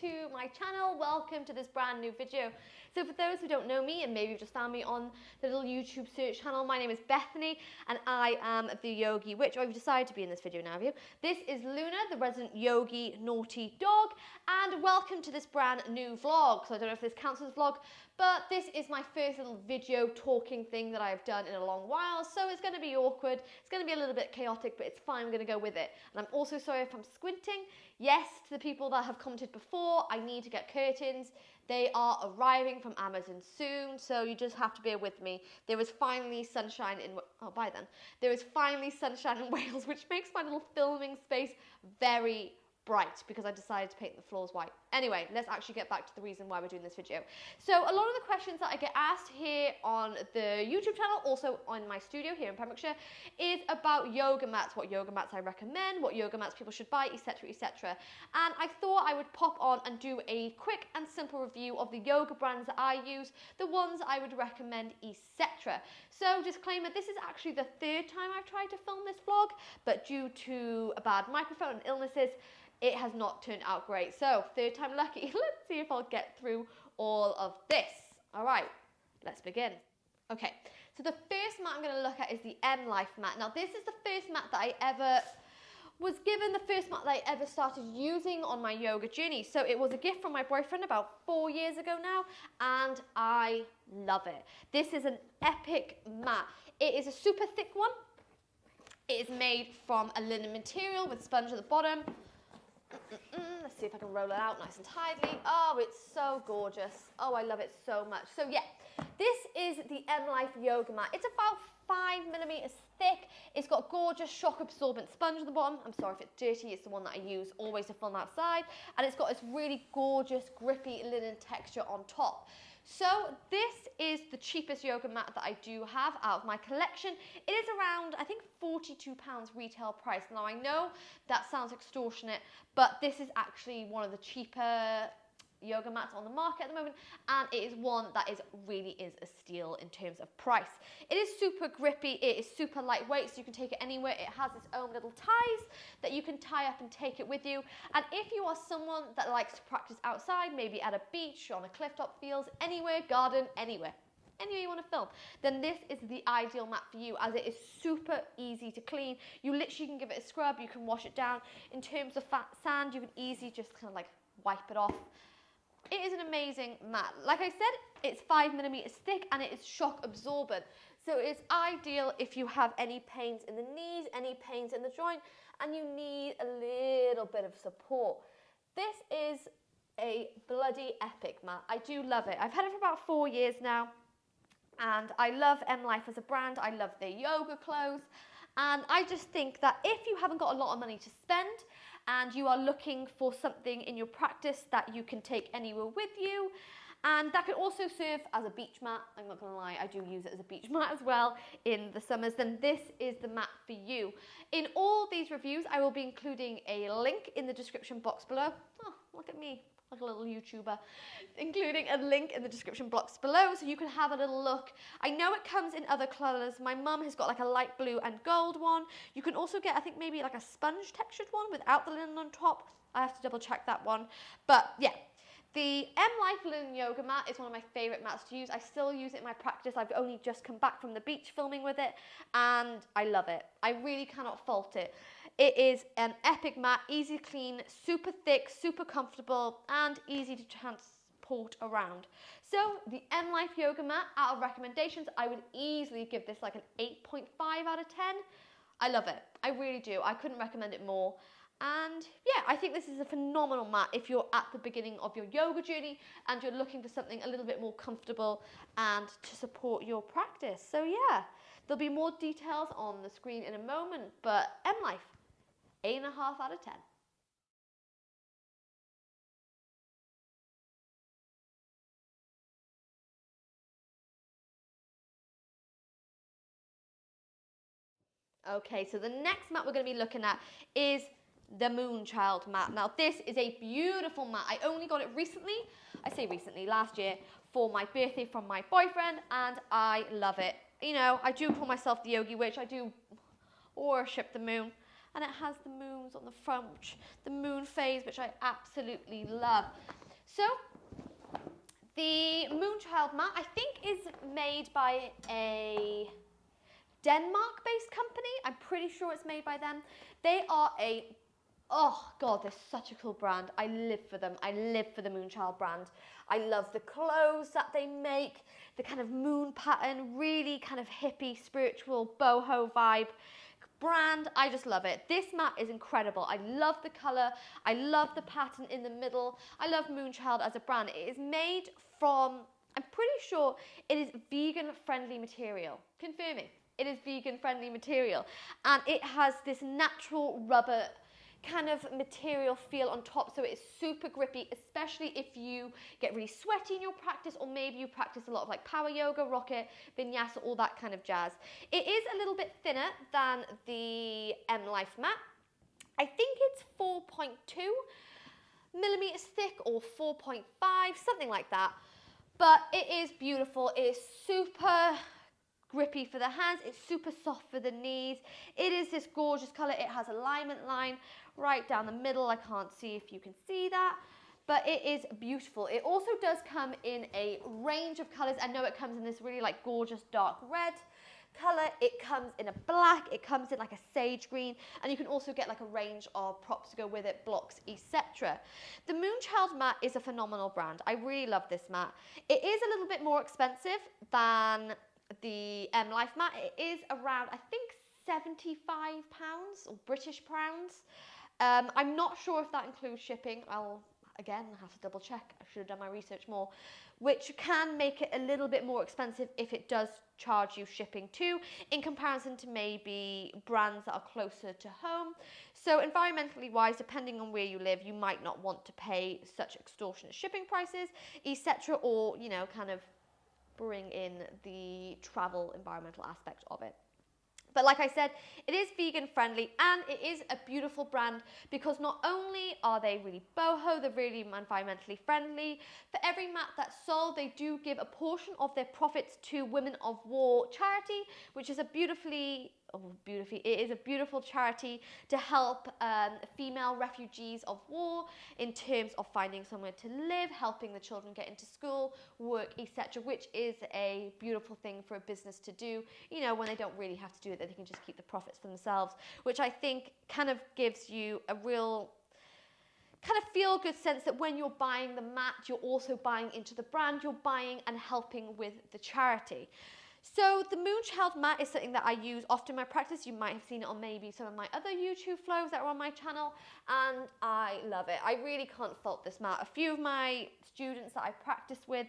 to my channel. Welcome to this brand new video. So for those who don't know me, and maybe you've just found me on the little YouTube search channel, my name is Bethany and I am the Yogi Witch, or you've decided to be in this video now, have you? This is Luna, the resident Yogi naughty dog, and welcome to this brand new vlog. So I don't know if this counts as a vlog, but this is my first little video talking thing that I've done in a long while, so it's going to be awkward, it's going to be a little bit chaotic, but it's fine, I'm going to go with it. And I'm also sorry if I'm squinting. Yes, to the people that have commented before, I need to get curtains. They are arriving from Amazon soon, so you just have to bear with me. There is finally sunshine in, there is finally sunshine in Wales, which makes my little filming space very bright because I decided to paint the floors white. Anyway, let's actually get back to the reason why we're doing this video. So a lot of the questions that I get asked here on the YouTube channel, also on my studio here in Pembrokeshire, is about yoga mats, what yoga mats I recommend, what yoga mats people should buy, etc, etc. And I thought I would pop on and do a quick and simple review of the yoga brands that I use, the ones I would recommend, etc. So disclaimer, this is actually the third time I've tried to film this vlog, but due to a bad microphone and illnesses, it has not turned out great. So, third time lucky. Let's see if I'll get through all of this. All right, let's begin. Okay, so the first mat I'm going to look at is the MLife mat. Now, this is the first mat that I ever was given, the first mat that I ever started using on my yoga journey. So it was a gift from my boyfriend about 4 years ago now, and I love it. This is an epic mat. It is a super thick one. It is made from a linen material with sponge at the bottom. Let's see if I can roll it out nice and tidily. Oh, it's so gorgeous. Oh, I love it so much. So yeah, this is the MLife yoga mat. It's about 5mm thick. It's got gorgeous shock absorbent sponge at the bottom. I'm sorry if it's dirty, it's the one that I use always to film outside. And it's got this really gorgeous grippy linen texture on top. So this is the cheapest yoga mat that I do have out of my collection. It is around, I think, £42 retail price. Now I know that sounds extortionate, but this is actually one of the cheaper yoga mats on the market at the moment, and it is one that really is a steal in terms of price. It is super grippy, it is super lightweight, so you can take it anywhere. It has its own little ties that you can tie up and take it with you. And if you are someone that likes to practice outside, maybe at a beach, on a cliff top fields, anywhere, garden, anywhere you want to film, then this is the ideal mat for you, as it is super easy to clean. You literally can give it a scrub, you can wash it down. In terms of fat sand, you can easily just kind of like wipe it off. It is an amazing mat. Like I said, it's 5mm thick and it is shock absorbent. So it's ideal if you have any pains in the knees, any pains in the joint, and you need a little bit of support. This is a bloody epic mat. I do love it. I've had it for about 4 years now, and I love MLife as a brand. I love their yoga clothes, and I just think that if you haven't got a lot of money to spend, and you are looking for something in your practice that you can take anywhere with you, and that can also serve as a beach mat. I'm not gonna lie, I do use it as a beach mat as well in the summers, then this is the mat for you. In all these reviews, I will be including a link in the description box below. Oh, look at me, like a little YouTuber. Including a link in the description box below so you can have a little look. I know it comes in other colours. My mum has got like a light blue and gold one. You can also get, I think, maybe like a sponge textured one without the linen on top. I have to double check that one. But yeah, the MLife linen yoga mat is one of my favourite mats to use. I still use it in my practice. I've only just come back from the beach filming with it, and I love it. I really cannot fault it. It is an epic mat, easy to clean, super thick, super comfortable, and easy to transport around. So the MLife yoga mat, out of recommendations, I would easily give this like an 8.5 out of 10. I love it. I really do. I couldn't recommend it more. And yeah, I think this is a phenomenal mat if you're at the beginning of your yoga journey and you're looking for something a little bit more comfortable and to support your practice. So yeah, there'll be more details on the screen in a moment, but MLife, 8.5 out of 10. Okay, so the next mat we're going to be looking at is the MoonChild mat. Now, this is a beautiful mat. I only got it recently, I say recently, last year, for my birthday from my boyfriend, and I love it. You know, I do call myself the Yogi Witch. I do worship the moon, and it has the moons on the front, the moon phase, which I absolutely love. So the MoonChild mat, I think, is made by a Denmark-based company. I'm pretty sure it's made by them. They are oh God, they're such a cool brand. I live for them. I live for the MoonChild brand. I love the clothes that they make, the kind of moon pattern, really kind of hippie, spiritual, boho vibe brand. I just love it. This mat is incredible. I love the color. I love the pattern in the middle. I love MoonChild as a brand. It is made from, I'm pretty sure it is vegan friendly material. Confirming. It is vegan friendly material, and it has this natural rubber kind of material feel on top, so it's super grippy, especially if you get really sweaty in your practice, or maybe you practice a lot of like power yoga, rocket, vinyasa, all that kind of jazz. It is a little bit thinner than the MLife mat. I think it's 4.2 millimeters thick or 4.5, something like that, but it is beautiful. It is super grippy for the hands, it's super soft for the knees. It is this gorgeous color. It has alignment line right down the middle. I can't see if you can see that, but it is beautiful. It also does come in a range of colors. I know it comes in this really like gorgeous dark red color. It comes in a black, it comes in like a sage green, and you can also get like a range of props to go with it, blocks, etc. The MoonChild mat is a phenomenal brand. I really love this mat. It is a little bit more expensive than the MLife mat. It is around, I think, £75 or British pounds. I'm not sure if that includes shipping. I'll again have to double check. I should have done my research more, which can make it a little bit more expensive if it does charge you shipping too, in comparison to maybe brands that are closer to home. So environmentally wise, depending on where you live, you might not want to pay such extortionate shipping prices, etc., or, you know, kind of bring in the travel environmental aspect of it. But like I said, it is vegan friendly, and it is a beautiful brand because not only are they really boho, they're really environmentally friendly. For every mat that's sold, they do give a portion of their profits to Women of War charity, which is a it is a beautiful charity to help female refugees of war in terms of finding somewhere to live, helping the children get into school, work, etc., which is a beautiful thing for a business to do, you know, when they don't really have to do it, that they can just keep the profits for themselves, which I think kind of gives you a real kind of feel-good sense that when you're buying the mat, you're also buying into the brand, you're buying and helping with the charity. So the MoonChild mat is something that I use often in my practice. You might have seen it on maybe some of my other YouTube flows that are on my channel, and I love it. I really can't fault this mat. A few of my students that I practice with,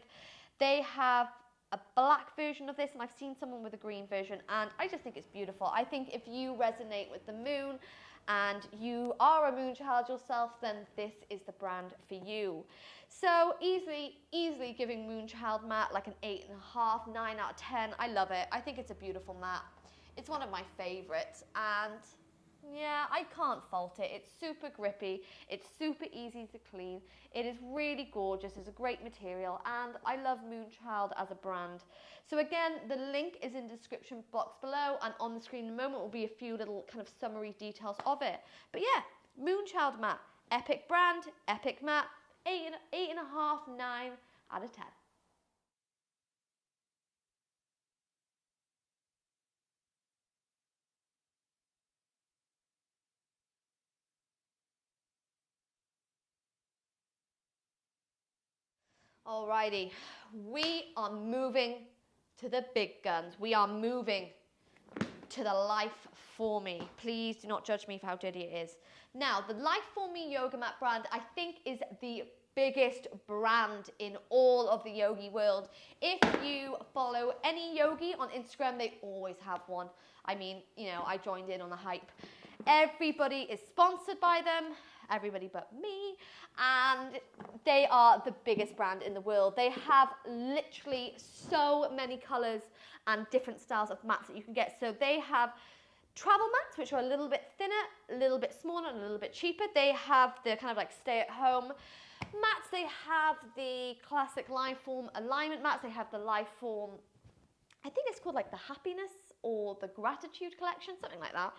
they have a black version of this, and I've seen someone with a green version, and I just think it's beautiful. I think if you resonate with the moon and you are a MoonChild yourself, then this is the brand for you. So easily giving MoonChild mat like an 8.5, 9 out of 10. I love it. I think it's a beautiful mat. It's one of my favorites, and yeah, I can't fault it. It's super grippy. It's super easy to clean. It is really gorgeous. It's a great material, and I love MoonChild as a brand. So again, the link is in the description box below, and on the screen in a moment will be a few little kind of summary details of it. But yeah, MoonChild mat, epic brand, epic mat, 8.5, 9 out of 10. Alrighty, we are moving to the big guns. We are moving to the Liforme. Please do not judge me for how dirty it is. Now, the Liforme yoga mat brand, I think, is the biggest brand in all of the yogi world. If you follow any yogi on Instagram, they always have one. I mean, you know, I joined in on the hype. Everybody is sponsored by them, everybody but me, and they are the biggest brand in the world. They have literally so many colors and different styles of mats that you can get. So they have travel mats, which are a little bit thinner, a little bit smaller, and a little bit cheaper. They have the kind of like stay-at-home mats. They have the classic Liforme alignment mats. They have the Liforme, I think it's called like the happiness or the gratitude collection, something like that.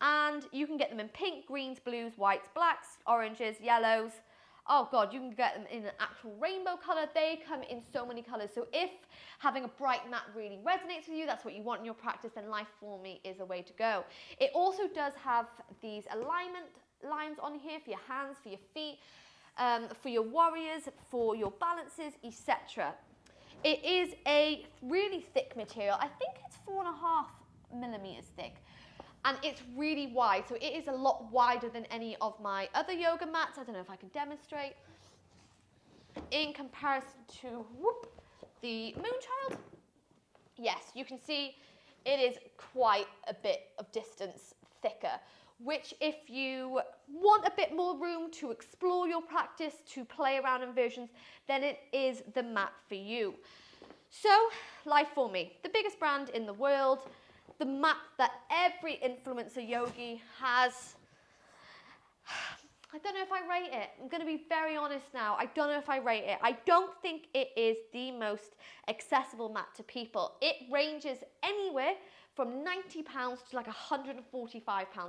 And you can get them in pink, greens, blues, whites, blacks, oranges, yellows. Oh God, you can get them in an actual rainbow color. They come in so many colors. So if having a bright mat really resonates with you, that's what you want in your practice, then Liforme is a way to go. It also does have these alignment lines on here for your hands, for your feet, for your warriors, for your balances, etc. It is a really thick material. I think it's 4.5 millimeters thick. And it's really wide, so it is a lot wider than any of my other yoga mats. I don't know if I can demonstrate. In comparison to the MoonChild, yes, you can see it is quite a bit of distance thicker, which if you want a bit more room to explore your practice, to play around in versions, then it is the mat for you. So, Liforme, the biggest brand in the world, the mat that every influencer yogi has. I don't know if I rate it. I'm going to be very honest now. I don't know if I rate it. I don't think it is the most accessible mat to people. It ranges anywhere from £90 to like £145,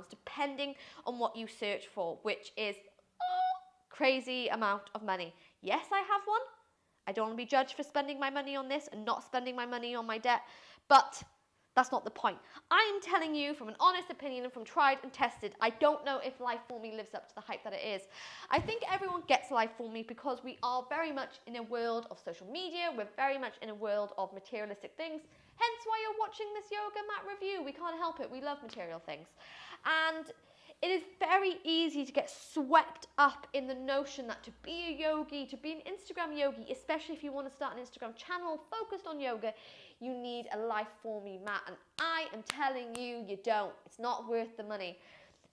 depending on what you search for, which is a crazy amount of money. Yes, I have one. I don't want to be judged for spending my money on this and not spending my money on my debt, but that's not the point. I am telling you from an honest opinion and from tried and tested, I don't know if Liforme lives up to the hype that it is. I think everyone gets Liforme because we are very much in a world of social media. We're very much in a world of materialistic things. Hence why you're watching this yoga mat review. We can't help it. We love material things. And it is very easy to get swept up in the notion that to be a yogi, to be an Instagram yogi, especially if you want to start an Instagram channel focused on yoga, you need a Liforme mat. And I am telling you, you don't. It's not worth the money.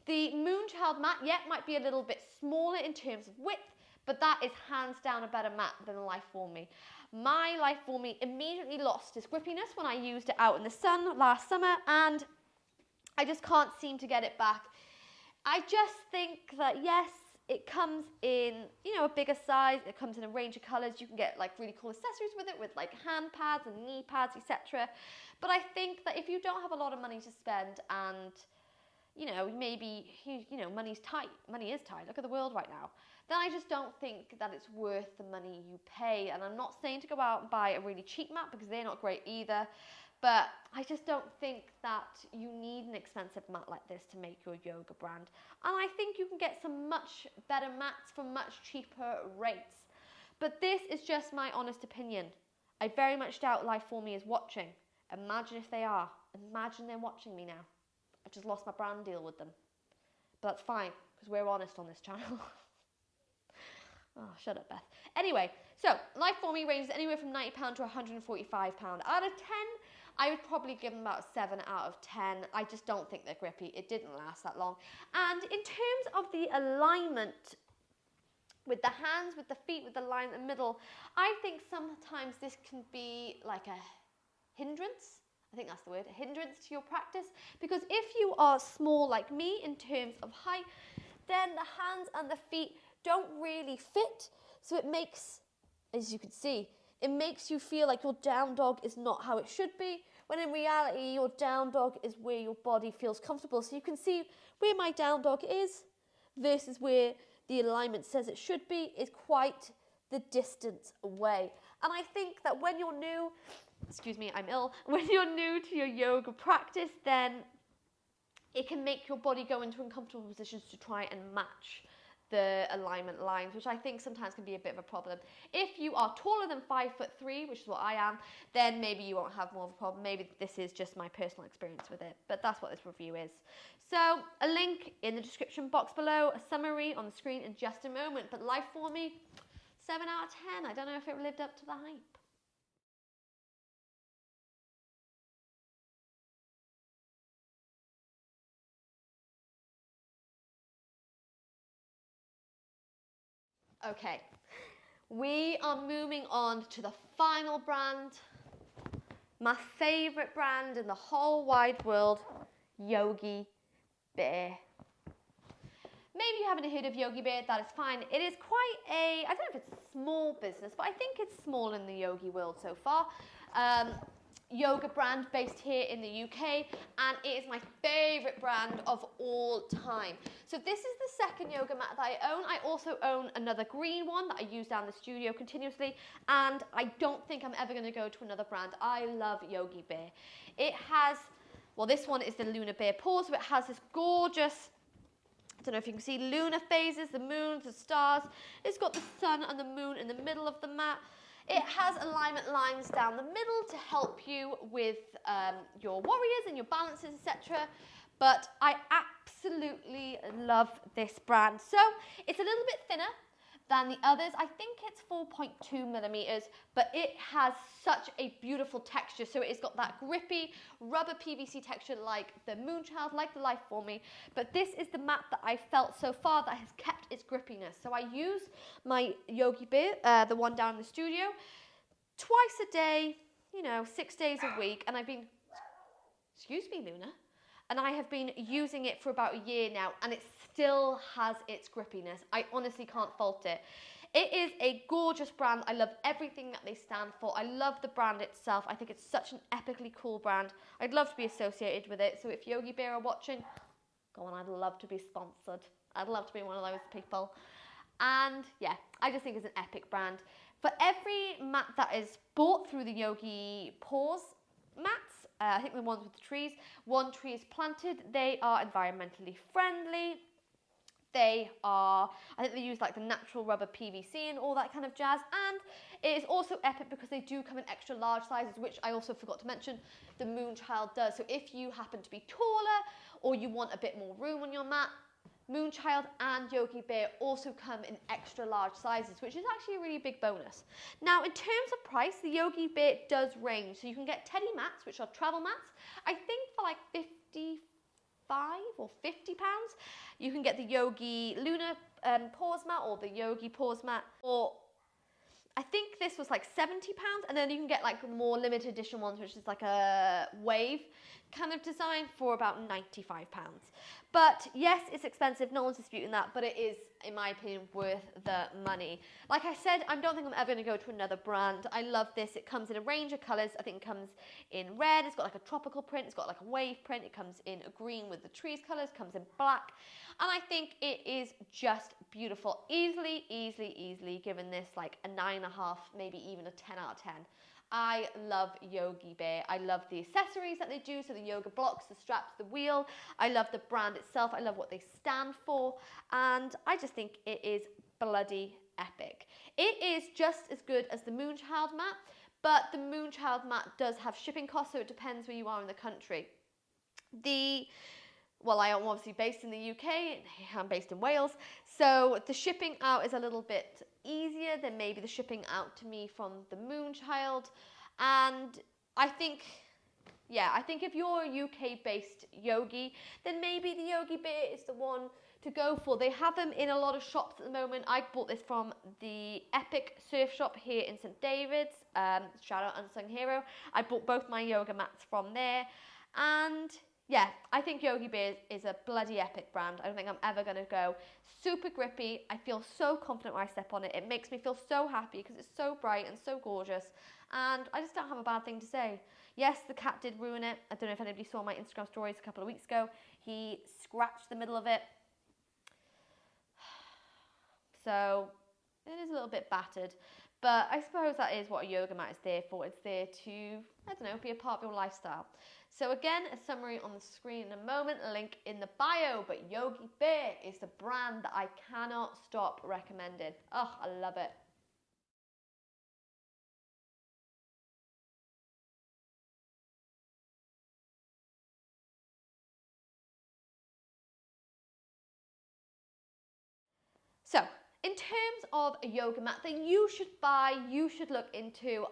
The MoonChild mat, might be a little bit smaller in terms of width, but that is hands down a better mat than the Liforme. My Liforme immediately lost its grippiness when I used it out in the sun last summer, and I just can't seem to get it back. I just think that, yes, it comes in, a bigger size. It comes in a range of colors. You can get like really cool accessories with it, with like hand pads and knee pads, etc. But I think that if you don't have a lot of money to spend and, maybe, money is tight, look at the world right now, then I just don't think that it's worth the money you pay. And I'm not saying to go out and buy a really cheap mat because they're not great either. But I just don't think that you need an expensive mat like this to make your yoga brand. And I think you can get some much better mats for much cheaper rates. But this is just my honest opinion. I very much doubt Liforme is watching. Imagine if they are. Imagine they're watching me now. I've just lost my brand deal with them. But that's fine, because we're honest on this channel. Oh, shut up, Beth. Anyway, so Liforme ranges anywhere from £90 to £145. Out of 10, I would probably give them about a 7 out of 10. I just don't think they're grippy. It didn't last that long. And in terms of the alignment with the hands, with the feet, with the line in the middle, I think sometimes this can be like a hindrance. I think that's the word, a hindrance to your practice. Because if you are small like me in terms of height, then the hands and the feet don't really fit. So it makes, as you can see, it makes you feel like your down dog is not how it should be, when in reality your down dog is where your body feels comfortable. So you can see where my down dog is versus where the alignment says it should be is quite the distance away. And I think that when you're new, excuse me, I'm ill, when you're new to your yoga practice, then it can make your body go into uncomfortable positions to try and match the alignment lines, which I think sometimes can be a bit of a problem. If you are taller than 5'3", which is what I am, then maybe you won't have more of a problem. Maybe this is just my personal experience with it, but that's what this review is. So a link in the description box below, a summary on the screen in just a moment, but Liforme, 7 out of 10. I don't know if it lived up to the hype. Okay, we are moving on to the final brand, my favorite brand in the whole wide world, Yogi Bear. Maybe you haven't heard of Yogi Bear, that is fine. It is quite a, I don't know if it's a small business, but I think it's small in the yogi world so far. yoga brand based here in the UK, and it is my favorite brand of all time. So this is the second yoga mat that I own. I also own another green one that I use down the studio continuously, and I don't think I'm ever going to go to another brand. I love Yogi Bear. It has, well, this one is the lunar bear paw, so it has this gorgeous, I don't know if you can see, lunar phases, the moons, the stars. It's got the sun and the moon in the middle of the mat. It has alignment lines down the middle to help you with your warriors and your balances, etc. But I absolutely love this brand. So it's a little bit thinner than the others. I think it's 4.2 millimeters, but it has such a beautiful texture. So it's got that grippy rubber PVC texture like the MoonChild, like the Liforme. But this is the mat that I felt so far that has kept its grippiness. So I use my Yogi Bear, the one down in the studio, twice a day, 6 days a week. And I've been, excuse me, Luna. And I have been using it for about a year now, and it still has its grippiness. I honestly can't fault it. It is a gorgeous brand. I love everything that they stand for. I love the brand itself. I think it's such an epically cool brand. I'd love to be associated with it. So if Yogi Bear are watching, go on, I'd love to be sponsored. I'd love to be one of those people. And yeah, I just think it's an epic brand. For every mat that is bought through the Yogi Paws mats, I think the ones with the trees, one tree is planted. They are environmentally friendly. They are, I think they use like the natural rubber PVC and all that kind of jazz. And it is also epic because they do come in extra large sizes, which I also forgot to mention, the MoonChild does. So if you happen to be taller or you want a bit more room on your mat, MoonChild and Yogi Bear also come in extra large sizes, which is actually a really big bonus. Now, in terms of price, the Yogi Bear does range. So you can get teddy mats, which are travel mats, I think for like 55 or 50 pounds. You can get the Yogi Lunar Paws mat or the Yogi Paws mat, or I think this was like 70 pounds, and then you can get like more limited edition ones, which is like a wave kind of design, for about 95 pounds. But yes, it's expensive, no one's disputing that, but it is, in my opinion, worth the money. Like I said, I don't think I'm ever going to go to another brand. I love this. It comes in a range of colours. I think it comes in red, it's got like a tropical print, it's got like a wave print, it comes in a green with the trees colours, comes in black, and I think it is just beautiful. Easily given this like a 9.5, maybe even a 10 out of 10. I love Yogi Bear. I love the accessories that they do, so the yoga blocks, the straps, the wheel. I love the brand itself. I love what they stand for, and I just think it is bloody epic. It is just as good as the MoonChild mat, but the MoonChild mat does have shipping costs, so it depends where you are in the country. Well, I am obviously based in the UK, I'm based in Wales, so the shipping out is a little bit easier than maybe the shipping out to me from the MoonChild. And I think if you're a UK-based yogi, then maybe the Yogi Bear is the one to go for. They have them in a lot of shops at the moment. I bought this from the Epic Surf Shop here in St David's, shout out Unsung Hero. I bought both my yoga mats from there, and yeah, I think Yogi Bear is a bloody epic brand. I don't think I'm ever going to go. Super grippy. I feel so confident when I step on it. It makes me feel so happy because it's so bright and so gorgeous. And I just don't have a bad thing to say. Yes, the cat did ruin it. I don't know if anybody saw my Instagram stories a couple of weeks ago. He scratched the middle of it. So it is a little bit battered. But I suppose that is what a yoga mat is there for. It's there to, I don't know, be a part of your lifestyle. So again, a summary on the screen in a moment, a link in the bio, but Yogi Bear is the brand that I cannot stop recommending. Oh, I love it. So, in terms of a yoga mat that you should buy, you should look into,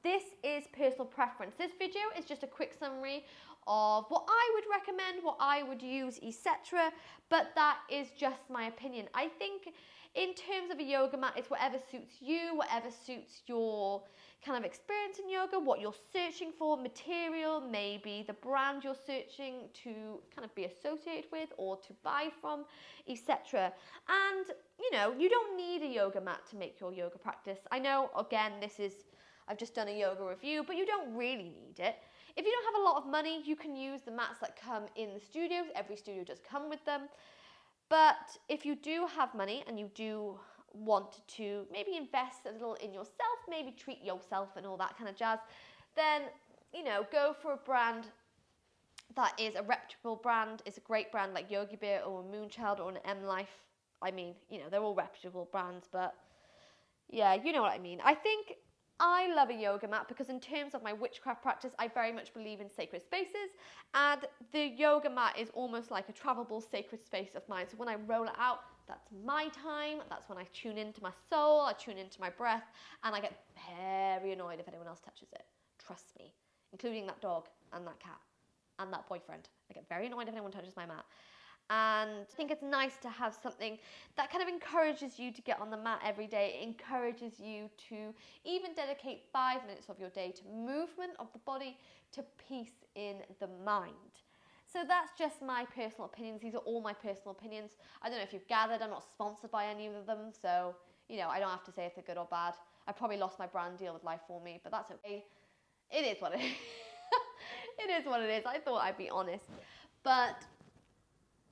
this is personal preference. This video is just a quick summary of what I would recommend, what I would use, etc. But that is just my opinion. I think in terms of a yoga mat, it's whatever suits you, whatever suits your kind of experience in yoga, what you're searching for, material, maybe the brand you're searching to kind of be associated with or to buy from, etc. And, you know, you don't need a yoga mat to make your yoga practice. I know, again, this is I've just done a yoga review, but you don't really need it. If you don't have a lot of money, you can use the mats that come in the studios. Every studio does come with them. But if you do have money and you do want to maybe invest a little in yourself, maybe treat yourself and all that kind of jazz, then, you know, go for a brand that is a reputable brand, is a great brand like Yogi Bear or MoonChild or an MLife. I mean, you know, they're all reputable brands, but yeah, you know what I mean. I think I love a yoga mat because in terms of my witchcraft practice, I very much believe in sacred spaces, and the yoga mat is almost like a travelable sacred space of mine. So when I roll it out, that's my time. That's when I tune into my soul, I tune into my breath, and I get very annoyed if anyone else touches it. Trust me, including that dog and that cat and that boyfriend. I get very annoyed if anyone touches my mat. And I think it's nice to have something that kind of encourages you to get on the mat every day. It encourages you to even dedicate 5 minutes of your day to movement of the body, to peace in the mind. So that's just my personal opinions. These are all my personal opinions. I don't know if you've gathered, I'm not sponsored by any of them, so, you know, I don't have to say if they're good or bad. I probably lost my brand deal with Liforme, but that's okay. It is what it is. It is what it is. I thought I'd be honest. But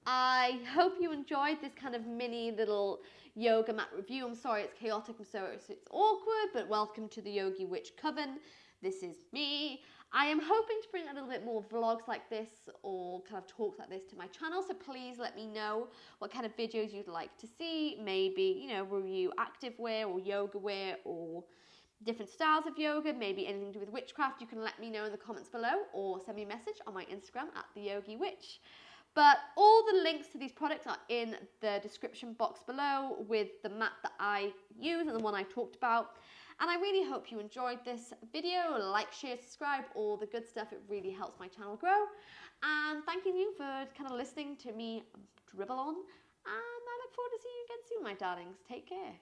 I hope you enjoyed this kind of mini little yoga mat review. I'm sorry it's chaotic, I'm sorry it's awkward, but welcome to the Yogi Witch Coven. This is me. I am hoping to bring a little bit more vlogs like this or kind of talks like this to my channel, so please let me know what kind of videos you'd like to see. Maybe, you know, review activewear or yoga wear or different styles of yoga, maybe anything to do with witchcraft. You can let me know in the comments below or send me a message on my Instagram at @theyogiwitch. But all the links to these products are in the description box below with the mat that I use and the one I talked about. And I really hope you enjoyed this video. Like, share, subscribe, all the good stuff. It really helps my channel grow. And thank you for kind of listening to me dribble on. And I look forward to seeing you again soon, my darlings. Take care.